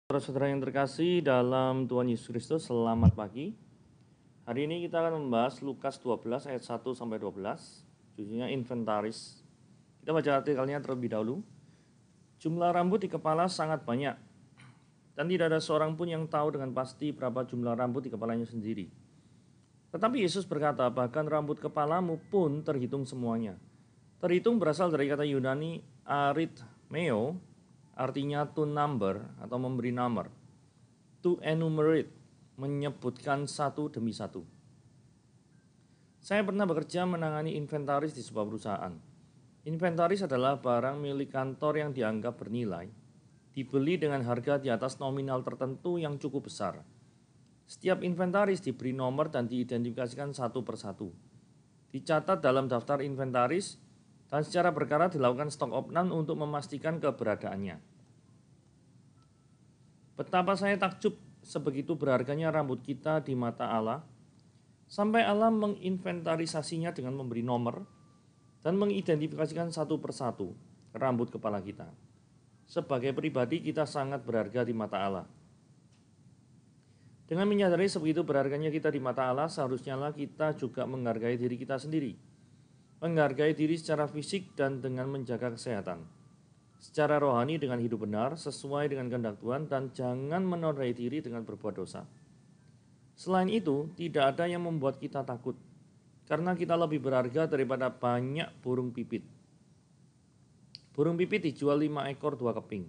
Saudara-saudara yang terkasih dalam Tuhan Yesus Kristus, selamat pagi. Hari ini kita akan membahas Lukas 12 ayat 1 sampai 12, judulnya inventaris. Kita baca artikelnya terlebih dahulu. Jumlah rambut di kepala sangat banyak, dan tidak ada seorang pun yang tahu dengan pasti berapa jumlah rambut di kepalanya sendiri. Tetapi Yesus berkata, bahkan rambut kepalamu pun terhitung semuanya. Terhitung berasal dari kata Yunani arithmeo, artinya to number atau memberi nomor. To enumerate, menyebutkan satu demi satu. Saya pernah bekerja menangani inventaris di sebuah perusahaan. Inventaris adalah barang milik kantor yang dianggap bernilai, dibeli dengan harga di atas nominal tertentu yang cukup besar. Setiap inventaris diberi nomor dan diidentifikasikan satu persatu. Dicatat dalam daftar inventaris, dan secara berkala dilakukan stok opnam untuk memastikan keberadaannya. Betapa saya takjub sebegitu berharganya rambut kita di mata Allah, sampai Allah menginventarisasinya dengan memberi nomor dan mengidentifikasikan satu persatu rambut kepala kita. Sebagai pribadi kita sangat berharga di mata Allah. Dengan menyadari sebegitu berharganya kita di mata Allah, seharusnya kita juga menghargai diri kita sendiri. Menghargai diri secara fisik dan dengan menjaga kesehatan. Secara rohani dengan hidup benar, sesuai dengan kehendak Tuhan, dan jangan menodai diri dengan berbuat dosa. Selain itu, tidak ada yang membuat kita takut, karena kita lebih berharga daripada banyak burung pipit. Burung pipit dijual 5 ekor 2 keping.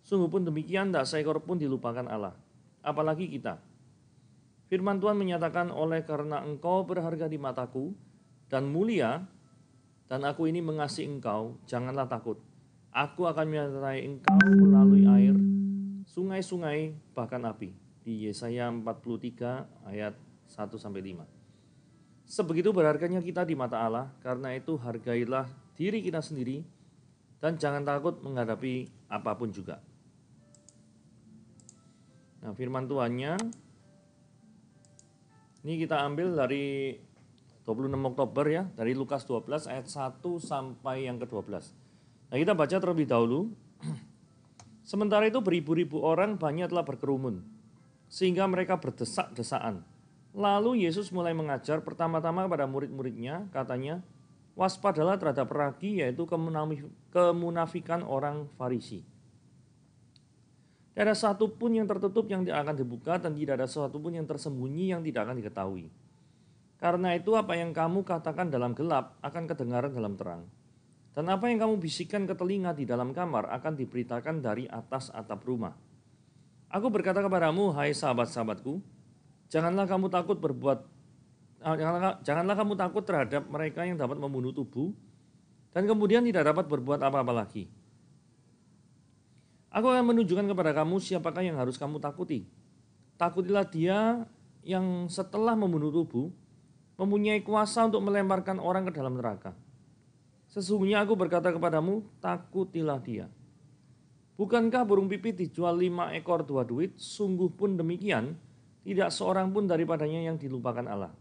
Sungguh pun demikian, tak seekor pun dilupakan Allah, apalagi kita. Firman Tuhan menyatakan, oleh karena engkau berharga di mataku dan mulia, dan aku ini mengasihi engkau, janganlah takut. Aku akan menyertai engkau melalui air, sungai-sungai, bahkan api. Di Yesaya 43 ayat 1-5. Sebegitu berharganya kita di mata Allah, karena itu hargailah diri kita sendiri, dan jangan takut menghadapi apapun juga. Nah, firman Tuhannya, ini kita ambil dari 26 Oktober ya, dari Lukas 12 ayat 1 sampai yang ke-12. Nah, kita baca terlebih dahulu. Sementara itu beribu-ribu orang banyak telah berkerumun, sehingga mereka berdesak-desaan. Lalu Yesus mulai mengajar pertama-tama kepada murid-muridnya, katanya, waspadalah terhadap ragi, yaitu kemunafikan orang Farisi. Tidak ada satu pun yang tertutup yang tidak akan dibuka, dan tidak ada sesuatu pun yang tersembunyi yang tidak akan diketahui. Karena itu apa yang kamu katakan dalam gelap akan kedengaran dalam terang. Dan apa yang kamu bisikkan ke telinga di dalam kamar akan diberitakan dari atas atap rumah. Aku berkata kepadamu, hai sahabat-sahabatku, janganlah kamu takut terhadap mereka yang dapat membunuh tubuh dan kemudian tidak dapat berbuat apa-apa lagi. Aku akan menunjukkan kepada kamu siapakah yang harus kamu takuti. Takutilah dia yang setelah membunuh tubuh mempunyai kuasa untuk melemparkan orang ke dalam neraka. Sesungguhnya aku berkata kepadamu, takutilah dia. Bukankah burung pipit dijual 5 ekor 2 duit? Sungguh pun demikian, tidak seorang pun daripadanya yang dilupakan Allah.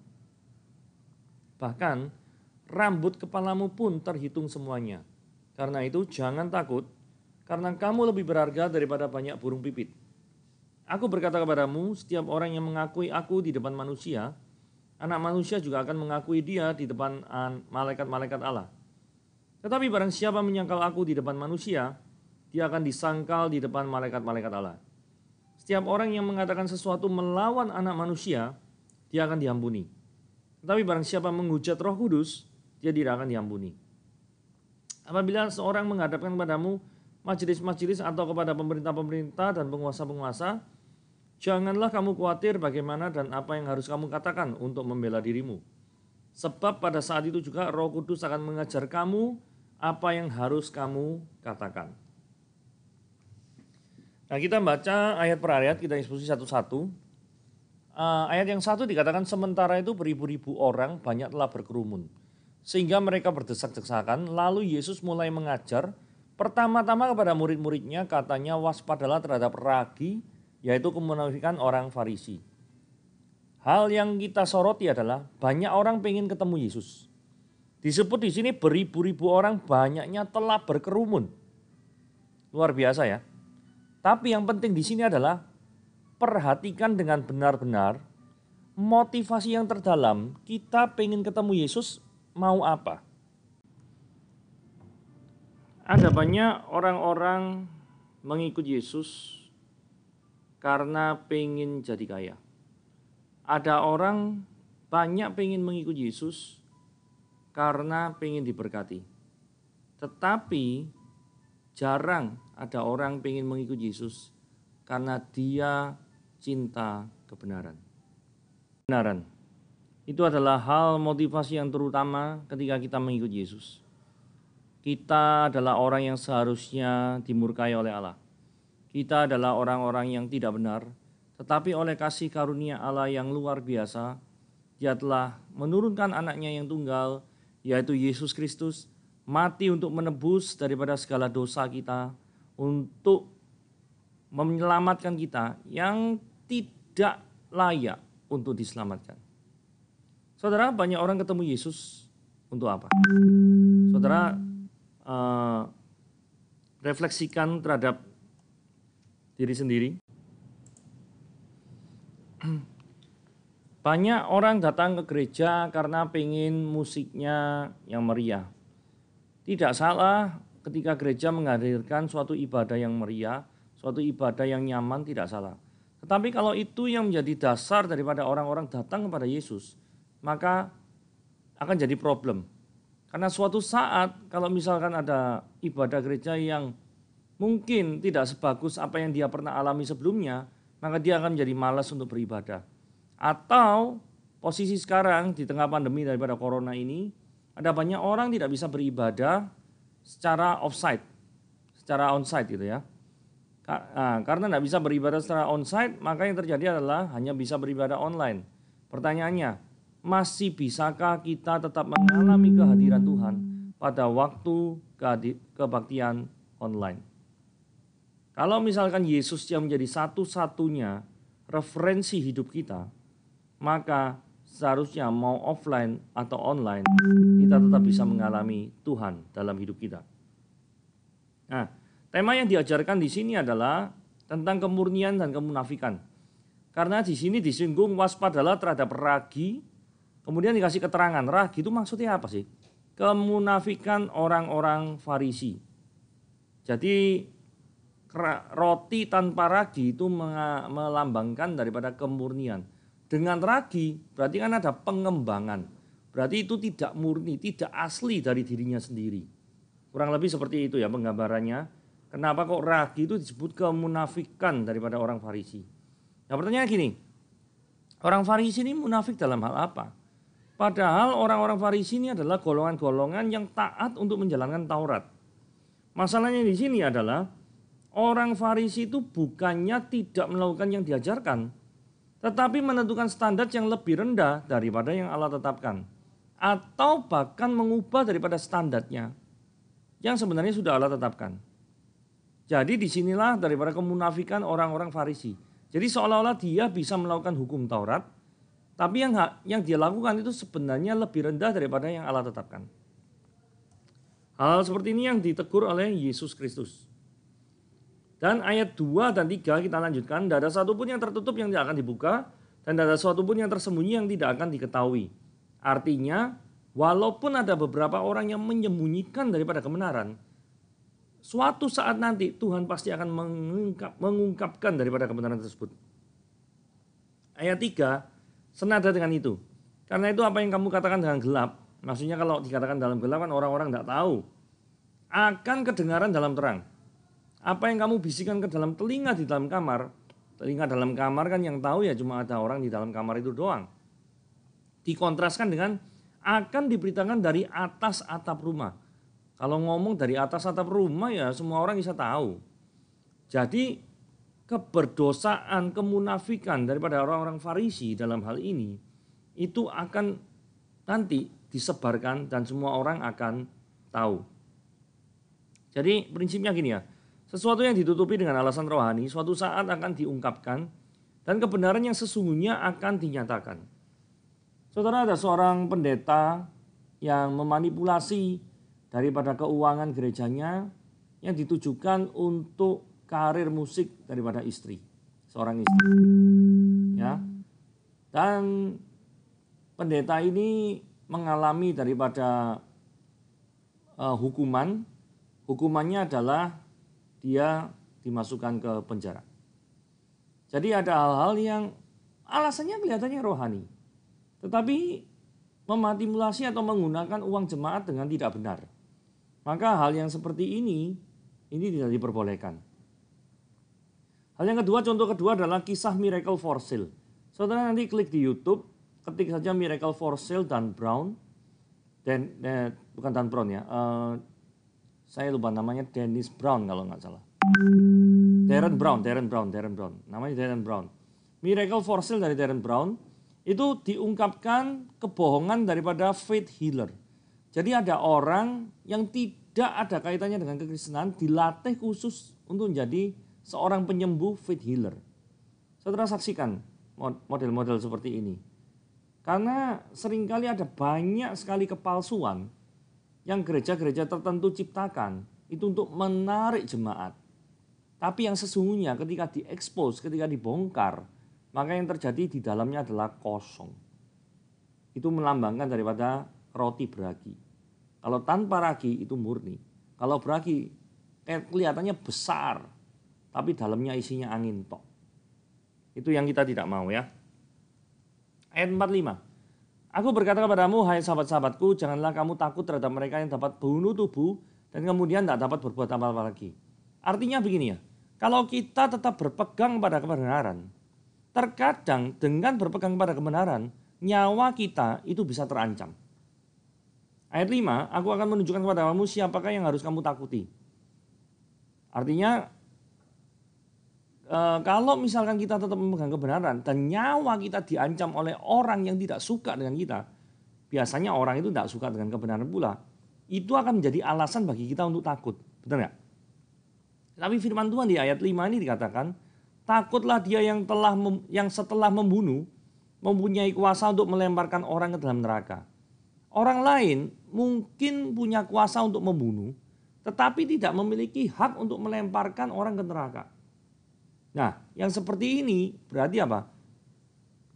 Bahkan, rambut kepalamu pun terhitung semuanya. Karena itu jangan takut, karena kamu lebih berharga daripada banyak burung pipit. Aku berkata kepadamu, setiap orang yang mengakui aku di depan manusia, Anak manusia juga akan mengakui dia di depan malaikat-malaikat Allah. Tetapi barang siapa menyangkal aku di depan manusia, dia akan disangkal di depan malaikat-malaikat Allah. Setiap orang yang mengatakan sesuatu melawan anak manusia, dia akan diampuni. Tetapi barang siapa menghujat Roh Kudus, dia tidak akan diampuni. Apabila seorang menghadapkan kepadamu majelis-majelis atau kepada pemerintah-pemerintah dan penguasa-penguasa, janganlah kamu khawatir bagaimana dan apa yang harus kamu katakan untuk membela dirimu. Sebab pada saat itu juga Roh Kudus akan mengajar kamu apa yang harus kamu katakan. Nah, kita baca ayat per ayat, kita diskusi satu-satu. Ayat yang 1 dikatakan, sementara itu beribu-ribu orang banyak telah berkerumun, sehingga mereka berdesak-desakan. Lalu Yesus mulai mengajar pertama-tama kepada murid-muridnya, katanya, waspadalah terhadap ragi, yaitu kemunafikan orang Farisi. Hal yang kita soroti adalah banyak orang pengen ketemu Yesus. Disebut di sini beribu-ribu orang banyaknya telah berkerumun. Luar biasa ya. Tapi yang penting di sini adalah perhatikan dengan benar-benar motivasi yang terdalam. Kita pengen ketemu Yesus mau apa? Ada banyak orang-orang mengikut Yesus karena pengen jadi kaya. Ada orang banyak pengen mengikut Yesus karena pengen diberkati. Tetapi jarang ada orang pengen mengikut Yesus karena dia cinta kebenaran. Kebenaran itu adalah hal motivasi yang terutama ketika kita mengikut Yesus. Kita adalah orang yang seharusnya dimurkai oleh Allah. Kita adalah orang-orang yang tidak benar, tetapi oleh kasih karunia Allah yang luar biasa, Dia telah menurunkan anaknya yang tunggal, yaitu Yesus Kristus, mati untuk menebus daripada segala dosa kita, untuk menyelamatkan kita yang tidak layak untuk diselamatkan. Saudara, banyak orang ketemu Yesus untuk apa? Saudara, refleksikan terhadap diri sendiri. Banyak orang datang ke gereja karena pengen musiknya yang meriah. Tidak salah ketika gereja menghadirkan suatu ibadah yang meriah, suatu ibadah yang nyaman, tidak salah. Tetapi kalau itu yang menjadi dasar daripada orang-orang datang kepada Yesus, maka akan jadi problem. Karena suatu saat kalau misalkan ada ibadah gereja yang mungkin tidak sebagus apa yang dia pernah alami sebelumnya, maka dia akan menjadi malas untuk beribadah. Atau posisi sekarang di tengah pandemi daripada corona ini, ada banyak orang tidak bisa beribadah secara offsite, secara onsite gitu ya. Karena tidak bisa beribadah secara onsite, maka yang terjadi adalah hanya bisa beribadah online. Pertanyaannya, masih bisakah kita tetap mengalami kehadiran Tuhan pada waktu kebaktian online? Kalau misalkan Yesus yang menjadi satu-satunya referensi hidup kita, maka seharusnya mau offline atau online, kita tetap bisa mengalami Tuhan dalam hidup kita. Nah, tema yang diajarkan di sini adalah tentang kemurnian dan kemunafikan. Karena di sini disinggung waspadalah terhadap ragi, kemudian dikasih keterangan, ragi itu maksudnya apa sih? Kemunafikan orang-orang Farisi. Jadi roti tanpa ragi itu melambangkan daripada kemurnian. Dengan ragi berarti kan ada pengembangan. Berarti itu tidak murni, tidak asli dari dirinya sendiri. Kurang lebih seperti itu ya penggambarannya. Kenapa kok ragi itu disebut kemunafikan daripada orang Farisi? Nah pertanyaannya gini, orang Farisi ini munafik dalam hal apa? Padahal orang-orang Farisi ini adalah golongan-golongan yang taat untuk menjalankan Taurat. Masalahnya di sini adalah orang Farisi itu bukannya tidak melakukan yang diajarkan, tetapi menentukan standar yang lebih rendah daripada yang Allah tetapkan. Atau bahkan mengubah daripada standarnya yang sebenarnya sudah Allah tetapkan. Jadi disinilah daripada kemunafikan orang-orang Farisi. Jadi seolah-olah dia bisa melakukan hukum Taurat, tapi yang dia lakukan itu sebenarnya lebih rendah daripada yang Allah tetapkan. Hal seperti ini yang ditegur oleh Yesus Kristus. Dan ayat 2 dan 3 kita lanjutkan, tidak ada satupun yang tertutup yang tidak akan dibuka, dan tidak ada satupun yang tersembunyi yang tidak akan diketahui. Artinya, walaupun ada beberapa orang yang menyembunyikan daripada kebenaran, suatu saat nanti Tuhan pasti akan mengungkapkan daripada kebenaran tersebut. Ayat 3, senada dengan itu. Karena itu apa yang kamu katakan dengan gelap, maksudnya kalau dikatakan dalam gelap kan orang-orang tidak tahu, akan kedengaran dalam terang. Apa yang kamu bisikan ke dalam telinga di dalam kamar, telinga dalam kamar kan yang tahu ya cuma ada orang di dalam kamar itu doang. Dikontraskan dengan akan diberitakan dari atas atap rumah. Kalau ngomong dari atas atap rumah ya semua orang bisa tahu. Jadi keberdosaan, kemunafikan daripada orang-orang Farisi dalam hal ini itu akan nanti disebarkan dan semua orang akan tahu. Jadi prinsipnya gini ya. Sesuatu yang ditutupi dengan alasan rohani suatu saat akan diungkapkan dan kebenaran yang sesungguhnya akan dinyatakan. Saudara, ada seorang pendeta yang memanipulasi daripada keuangan gerejanya yang ditujukan untuk karir musik daripada istri, seorang istri. Ya. Dan pendeta ini mengalami daripada hukumannya adalah dia dimasukkan ke penjara. Jadi ada hal-hal yang alasannya kelihatannya rohani, tetapi memanipulasi atau menggunakan uang jemaat dengan tidak benar. Maka hal yang seperti ini tidak diperbolehkan. Hal yang kedua, contoh kedua adalah kisah Miracle for Sale. Saudara nanti klik di YouTube, ketik saja Miracle for Sale Dan Brown. Bukan Dan Brown ya, saya lupa namanya, Dennis Brown kalau nggak salah. Darren Brown. Namanya Darren Brown. Miracle for Sale dari Darren Brown itu diungkapkan kebohongan daripada faith healer. Jadi ada orang yang tidak ada kaitannya dengan kekristenan dilatih khusus untuk menjadi seorang penyembuh faith healer. Saudara saksikan model-model seperti ini. Karena seringkali ada banyak sekali kepalsuan yang gereja-gereja tertentu ciptakan itu untuk menarik jemaat. Tapi yang sesungguhnya ketika diekspos, ketika dibongkar, maka yang terjadi di dalamnya adalah kosong. Itu melambangkan daripada roti beragi. Kalau tanpa ragi itu murni. Kalau beragi kelihatannya besar, tapi dalamnya isinya angin tok. Itu yang kita tidak mau ya. Ayat 45. Aku berkata kepadamu, hai sahabat-sahabatku, janganlah kamu takut terhadap mereka yang dapat bunuh tubuh dan kemudian tidak dapat berbuat apa-apa lagi. Artinya begini ya, kalau kita tetap berpegang pada kebenaran, terkadang dengan berpegang pada kebenaran, nyawa kita itu bisa terancam. Ayat 5, aku akan menunjukkan kepadamu siapakah yang harus kamu takuti. Artinya, kalau misalkan kita tetap memegang kebenaran dan nyawa kita diancam oleh orang yang tidak suka dengan kita, biasanya orang itu tidak suka dengan kebenaran pula, itu akan menjadi alasan bagi kita untuk takut. Betul nggak? Tapi firman Tuhan di ayat 5 ini dikatakan, takutlah dia yang setelah membunuh, mempunyai kuasa untuk melemparkan orang ke dalam neraka. Orang lain mungkin punya kuasa untuk membunuh, tetapi tidak memiliki hak untuk melemparkan orang ke neraka. Nah, yang seperti ini berarti apa?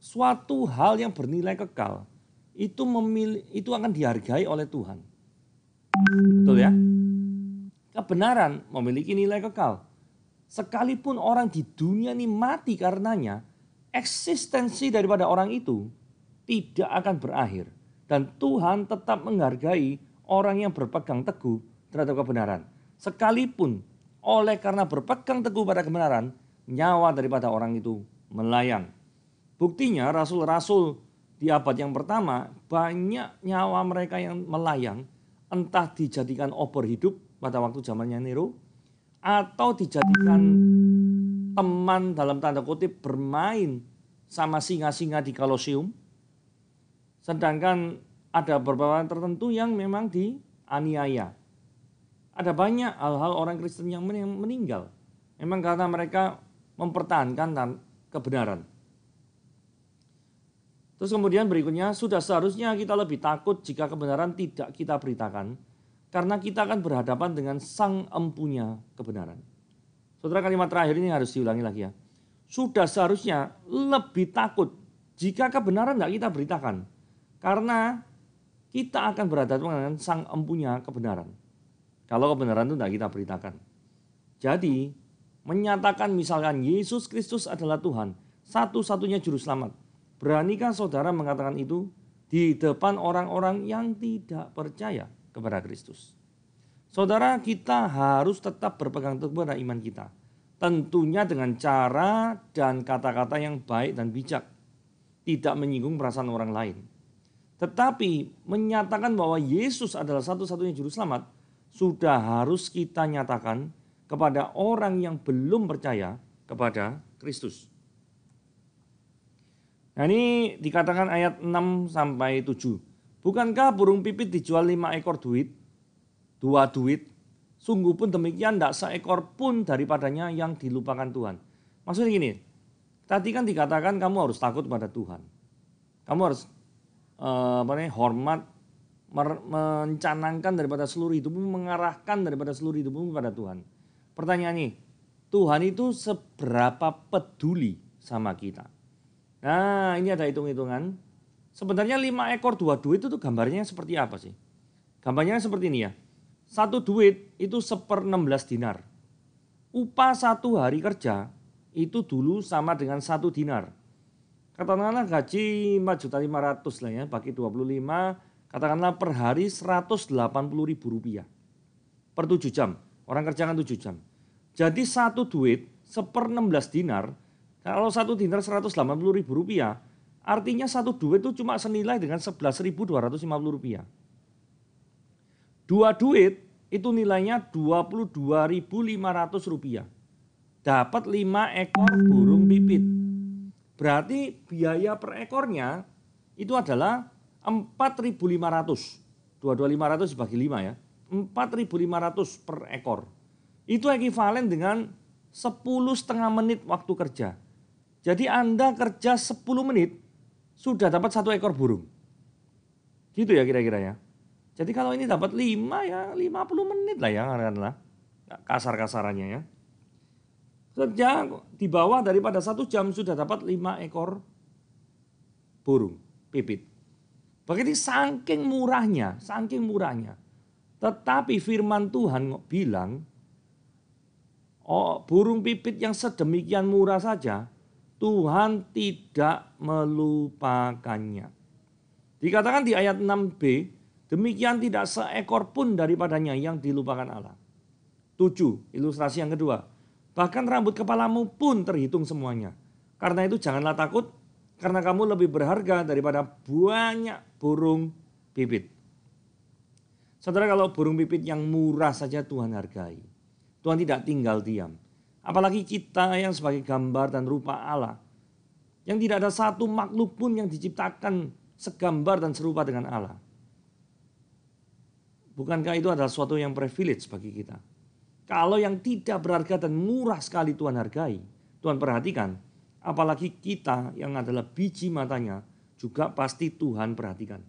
Suatu hal yang bernilai kekal itu akan dihargai oleh Tuhan. Betul ya? Kebenaran memiliki nilai kekal. Sekalipun orang di dunia ini mati karenanya, eksistensi daripada orang itu tidak akan berakhir. Dan Tuhan tetap menghargai orang yang berpegang teguh terhadap kebenaran. Sekalipun oleh karena berpegang teguh pada kebenaran, nyawa daripada orang itu melayang. Buktinya rasul-rasul di abad yang pertama banyak nyawa mereka yang melayang, entah dijadikan obor hidup pada waktu zamannya Nero, atau dijadikan teman dalam tanda kutip bermain sama singa-singa di Kolosium. Sedangkan ada beberapa tertentu yang memang dianiaya. Ada banyak hal-hal orang Kristen yang meninggal. Memang karena mereka mempertahankan kebenaran. Terus kemudian berikutnya, sudah seharusnya kita lebih takut jika kebenaran tidak kita beritakan, karena kita akan berhadapan dengan sang empunya kebenaran. Saudara, kalimat terakhir ini harus diulangi lagi ya. Sudah seharusnya lebih takut jika kebenaran tidak kita beritakan, karena kita akan berhadapan dengan sang empunya kebenaran. Kalau kebenaran itu tidak kita beritakan. Jadi, menyatakan misalkan Yesus Kristus adalah Tuhan, satu-satunya juru selamat. Beranikah saudara mengatakan itu di depan orang-orang yang tidak percaya kepada Kristus? Saudara, kita harus tetap berpegang teguh pada iman kita. Tentunya dengan cara dan kata-kata yang baik dan bijak. Tidak menyinggung perasaan orang lain. Tetapi menyatakan bahwa Yesus adalah satu-satunya juru selamat, sudah harus kita nyatakan kepada orang yang belum percaya kepada Kristus. Nah, ini dikatakan ayat 6 sampai 7. Bukankah burung pipit dijual 5 ekor duit? 2 duit. Sungguh pun demikian tidak seekor pun daripadanya yang dilupakan Tuhan. Maksudnya gini, tadi kan dikatakan kamu harus takut pada Tuhan. Kamu harus hormat, mencanangkan daripada seluruh hidupmu, mengarahkan daripada seluruh hidupmu kepada Tuhan. Pertanyaan ini, Tuhan itu seberapa peduli sama kita. Nah, ini ada hitung-hitungan. Sebenarnya 5 ekor 2 duit itu gambarnya seperti apa sih? Gambarnya seperti ini ya. 1 duit itu 1/16 dinar. Upah 1 hari kerja itu dulu sama dengan 1 dinar. Katakanlah gaji 4.500.000 lah ya, bagi 25, katakanlah per hari Rp180.000 per 7 jam. Orang kerja kan 7 jam. Jadi 1 duit 1/16 dinar, kalau 1 dinar Rp180.000, artinya 1 duit itu cuma senilai dengan Rp11.250. 2 duit itu nilainya Rp22.500. Dapat 5 ekor burung pipit. Berarti biaya per ekornya itu adalah 4.500. 22.500 dibagi 5 ya. 4.500 per ekor. Itu ekivalen dengan 10,5 menit waktu kerja. Jadi Anda kerja 10 menit sudah dapat 1 ekor burung. Gitu ya kira-kira ya. Jadi kalau ini dapat 5 ya 50 menit lah ya katakanlah. Kasar-kasarannya ya. Kerja di bawah daripada 1 jam sudah dapat 5 ekor burung pipit. Begitu saking murahnya. Tetapi firman Tuhan bilang, burung pipit yang sedemikian murah saja, Tuhan tidak melupakannya. Dikatakan di ayat 6b, demikian tidak seekor pun daripadanya yang dilupakan Allah. 7, ilustrasi yang kedua. Bahkan rambut kepalamu pun terhitung semuanya. Karena itu janganlah takut, karena kamu lebih berharga daripada banyak burung pipit. Saudara, kalau burung pipit yang murah saja Tuhan hargai. Tuhan tidak tinggal diam. Apalagi kita yang sebagai gambar dan rupa Allah. Yang tidak ada satu makhluk pun yang diciptakan segambar dan serupa dengan Allah. Bukankah itu adalah suatu yang privilege bagi kita? Kalau yang tidak berharga dan murah sekali Tuhan hargai, Tuhan perhatikan, apalagi kita yang adalah biji matanya juga pasti Tuhan perhatikan.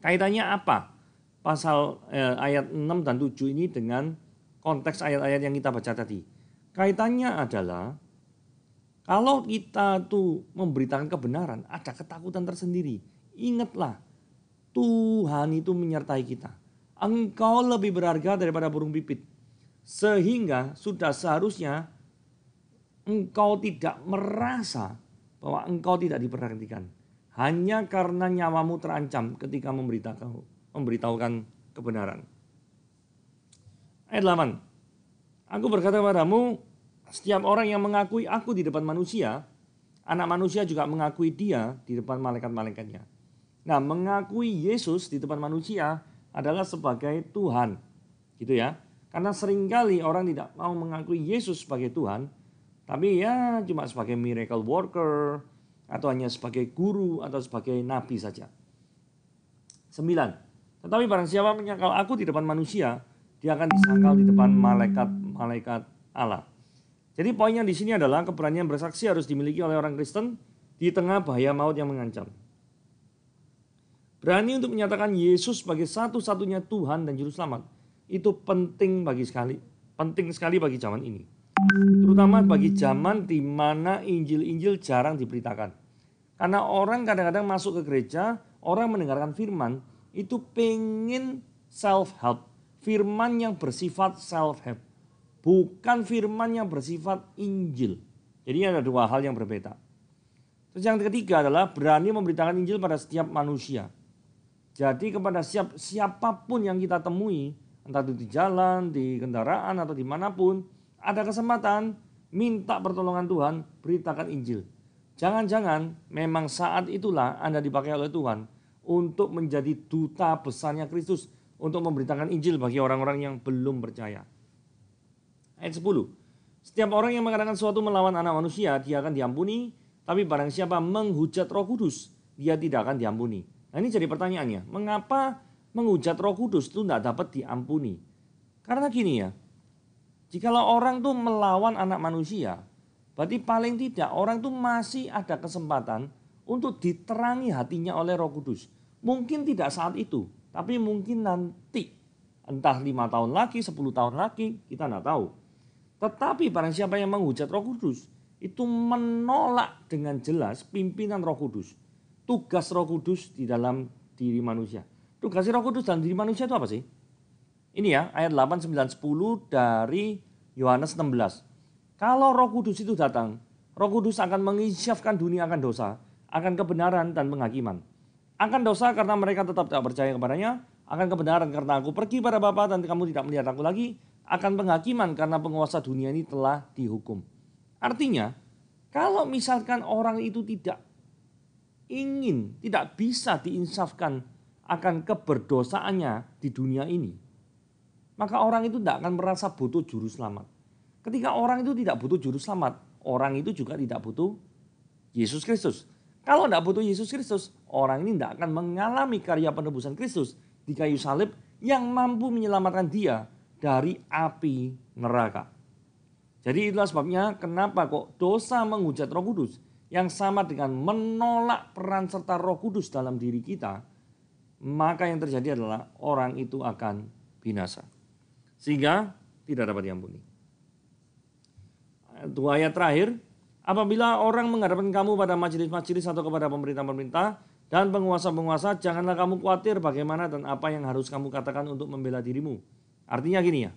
Kaitannya apa? Pasal ayat 6 dan 7 ini dengan konteks ayat-ayat yang kita baca tadi. Kaitannya adalah kalau kita tuh memberitakan kebenaran, ada ketakutan tersendiri. Ingatlah, Tuhan itu menyertai kita. Engkau lebih berharga daripada burung pipit. Sehingga sudah seharusnya engkau tidak merasa bahwa engkau tidak diperhatikan. Hanya karena nyawamu terancam ketika memberitahukan kebenaran. Ayat 8. Aku berkata kepadamu, setiap orang yang mengakui aku di depan manusia, anak manusia juga mengakui dia di depan malaikat-malaikatnya. Nah, mengakui Yesus di depan manusia adalah sebagai Tuhan. Gitu ya. Karena seringkali orang tidak mau mengakui Yesus sebagai Tuhan, tapi ya cuma sebagai miracle worker, atau hanya sebagai guru, atau sebagai nabi saja. 9. Tetapi barang siapa menyangkal aku di depan manusia, dia akan disangkal di depan malaikat Allah. Jadi poinnya di sini adalah keberanian bersaksi harus dimiliki oleh orang Kristen di tengah bahaya maut yang mengancam. Berani untuk menyatakan Yesus sebagai satu-satunya Tuhan dan Juru Selamat. Itu penting sekali bagi zaman ini. Terutama bagi zaman di mana Injil-Injil jarang diberitakan. Karena orang kadang-kadang masuk ke gereja, orang mendengarkan firman, itu pengen self-help. Firman yang bersifat self-help. Bukan firman yang bersifat Injil. Jadi ada 2 hal yang berbeda. Terus yang ketiga adalah berani memberitakan Injil pada setiap manusia. Jadi kepada siapapun yang kita temui, entah itu di jalan, di kendaraan, atau dimanapun, ada kesempatan, minta pertolongan Tuhan, beritakan Injil. Jangan-jangan memang saat itulah Anda dipakai oleh Tuhan untuk menjadi duta besarnya Kristus, untuk memberitakan Injil bagi orang-orang yang belum percaya. Ayat 10. Setiap orang yang mengatakan sesuatu melawan anak manusia, dia akan diampuni, tapi barang siapa menghujat Roh Kudus, dia tidak akan diampuni. Nah, ini jadi pertanyaannya, mengapa menghujat Roh Kudus itu tidak dapat diampuni? Karena gini ya, jikalau orang tuh melawan anak manusia, berarti paling tidak orang tuh masih ada kesempatan untuk diterangi hatinya oleh Roh Kudus. Mungkin tidak saat itu, tapi mungkin nanti, entah 5 tahun lagi, 10 tahun lagi, kita tidak tahu. Tetapi barang siapa yang menghujat Roh Kudus, itu menolak dengan jelas pimpinan Roh Kudus. Tugas Roh Kudus di dalam diri manusia. Tugas Roh Kudus dalam diri manusia itu apa sih? Ini ya, ayat 8, 9, 10 dari Yohanes 16. Kalau Roh Kudus itu datang, Roh Kudus akan menginsyafkan dunia akan dosa, akan kebenaran dan penghakiman. Akan dosa karena mereka tetap tidak percaya kepadanya, akan kebenaran karena aku pergi pada Bapa dan kamu tidak melihat aku lagi, akan penghakiman karena penguasa dunia ini telah dihukum. Artinya, kalau misalkan orang itu tidak ingin, tidak bisa diinsafkan akan keberdosaannya di dunia ini, maka orang itu tidak akan merasa butuh juru selamat. Ketika orang itu tidak butuh juru selamat, orang itu juga tidak butuh Yesus Kristus. Kalau tidak butuh Yesus Kristus, orang ini tidak akan mengalami karya penebusan Kristus di kayu salib yang mampu menyelamatkan dia dari api neraka. Jadi itulah sebabnya kenapa kok dosa menghujat Roh Kudus yang sama dengan menolak peran serta Roh Kudus dalam diri kita, maka yang terjadi adalah orang itu akan binasa. Sehingga tidak dapat diampuni. Dua ayat terakhir, apabila orang menghadapkan kamu pada majelis-majelis atau kepada pemerintah-pemerintah dan penguasa-penguasa, janganlah kamu khawatir bagaimana dan apa yang harus kamu katakan untuk membela dirimu. Artinya gini ya,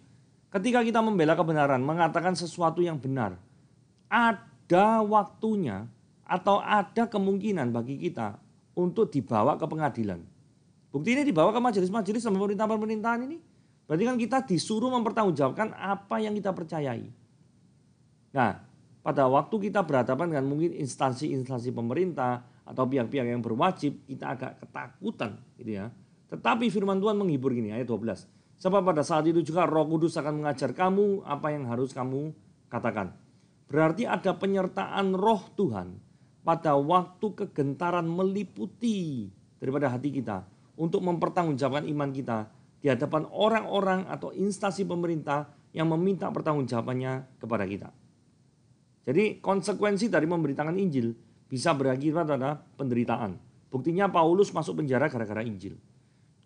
ketika kita membela kebenaran, mengatakan sesuatu yang benar, ada waktunya atau ada kemungkinan bagi kita untuk dibawa ke pengadilan. Bukti ini dibawa ke majelis-majelis sama pemerintahan-pemerintahan ini. Berarti kan kita disuruh mempertanggungjawabkan apa yang kita percayai. Nah, pada waktu kita berhadapan dengan mungkin instansi-instansi pemerintah atau pihak-pihak yang berwajib, kita agak ketakutan gitu ya. Tetapi firman Tuhan menghibur gini, ayat 12. Sebab pada saat itu juga Roh Kudus akan mengajar kamu apa yang harus kamu katakan. Berarti ada penyertaan Roh Tuhan pada waktu kegentaran meliputi daripada hati kita untuk mempertanggungjawabkan iman kita di hadapan orang-orang atau instansi pemerintah yang meminta pertanggungjawabannya kepada kita. Jadi konsekuensi dari memberitakan Injil bisa berakibat pada penderitaan. Buktinya Paulus masuk penjara gara-gara Injil.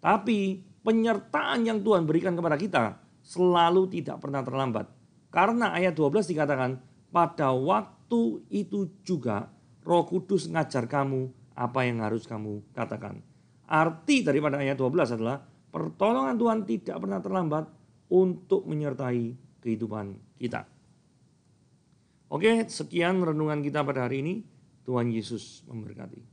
Tapi penyertaan yang Tuhan berikan kepada kita selalu tidak pernah terlambat. Karena ayat 12 dikatakan, pada waktu itu juga Roh Kudus ngajar kamu apa yang harus kamu katakan. Arti daripada ayat 12 adalah pertolongan Tuhan tidak pernah terlambat untuk menyertai kehidupan kita. Oke, sekian renungan kita pada hari ini. Tuhan Yesus memberkati.